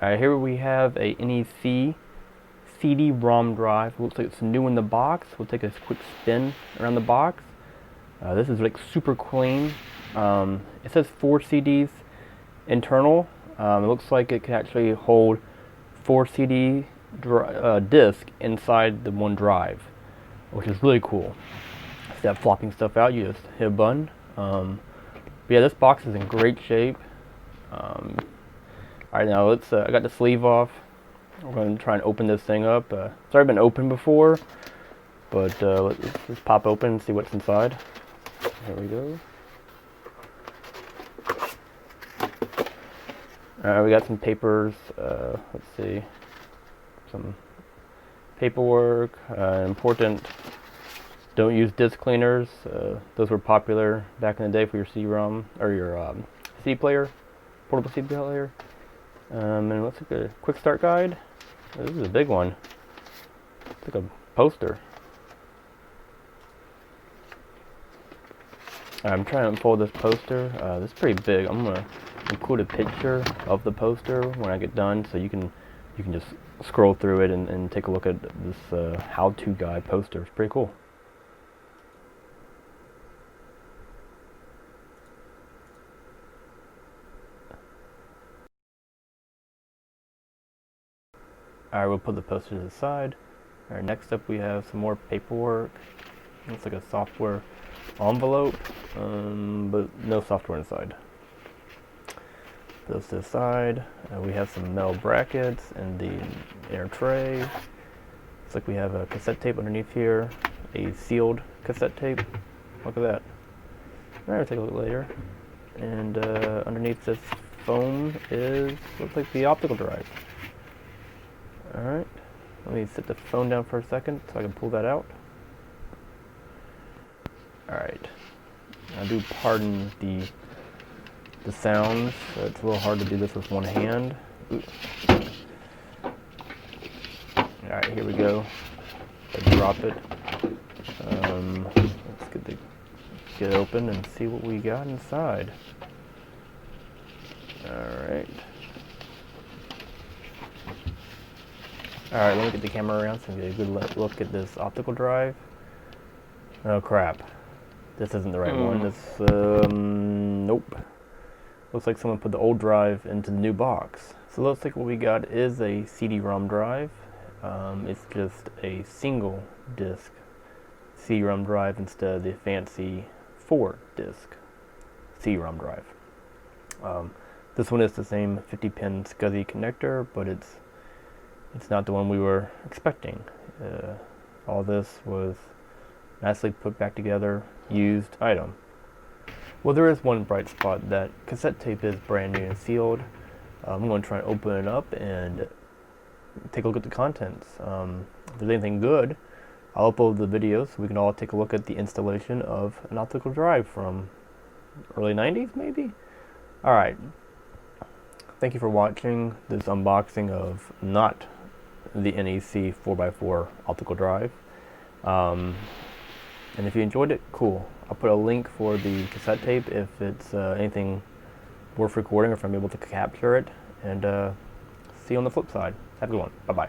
Here we have a NEC CD-ROM drive. Looks like it's new in the box. We'll take a quick spin around the box. This is like super clean. It says 4 CDs internal. It looks like it can actually hold 4 CD disc inside the one drive, which is really cool. Instead of flopping stuff out, you just hit a button. But yeah, this box is in great shape. Alright, now let's. I got the sleeve off. We're going to try and open this thing up. It's already been opened before, but let's just pop open and see what's inside. Here we go. Alright, we got some papers. Let's see. Some paperwork. Important. Don't use disc cleaners. Those were popular back in the day for your CD-ROM or your CD player, portable CD player. And it looks like a quick start guide. This is a big one. It's like a poster. I'm trying to unfold this poster. This is pretty big. I'm gonna include a picture of the poster when I get done, so you can just scroll through it and take a look at this how-to guide poster. It's pretty cool. Alright, we'll put the poster to the side. Alright, next up we have some more paperwork. Looks like a software envelope, but no software inside. Put those to the side. We have some metal brackets and the inner tray. Looks like we have a cassette tape underneath here, a sealed cassette tape. Look at that. Alright, we'll take a look later. And underneath this foam looks like the optical drive. Alright, let me set the phone down for a second so I can pull that out. Alright, I do pardon the sounds. It's a little hard to do this with one hand. Alright, here we go. I drop it. Let's get it open and see what we got inside. Alright. Alright, let me get the camera around so we get a good look at this optical drive. Oh crap. This isn't the right one. This, nope. Looks like someone put the old drive into the new box. So it looks like what we got is a CD-ROM drive. It's just a single disc CD-ROM drive instead of the fancy 4-disc CD-ROM drive. This one is the same 50-pin SCSI connector, but it's not the one we were expecting. All this was nicely put back together, used item. Well, there is one bright spot. That cassette tape is brand new and sealed. I'm going to try and open it up and take a look at the contents. If there's anything good, I'll upload the video so we can all take a look at the installation of an optical drive from early 90s maybe? Alright. Thank you for watching this unboxing of not the NEC 4x4 optical drive. And if you enjoyed it, cool. I'll put a link for the cassette tape if it's anything worth recording or if I'm able to capture it. And see you on the flip side. Have a good one. Bye-bye.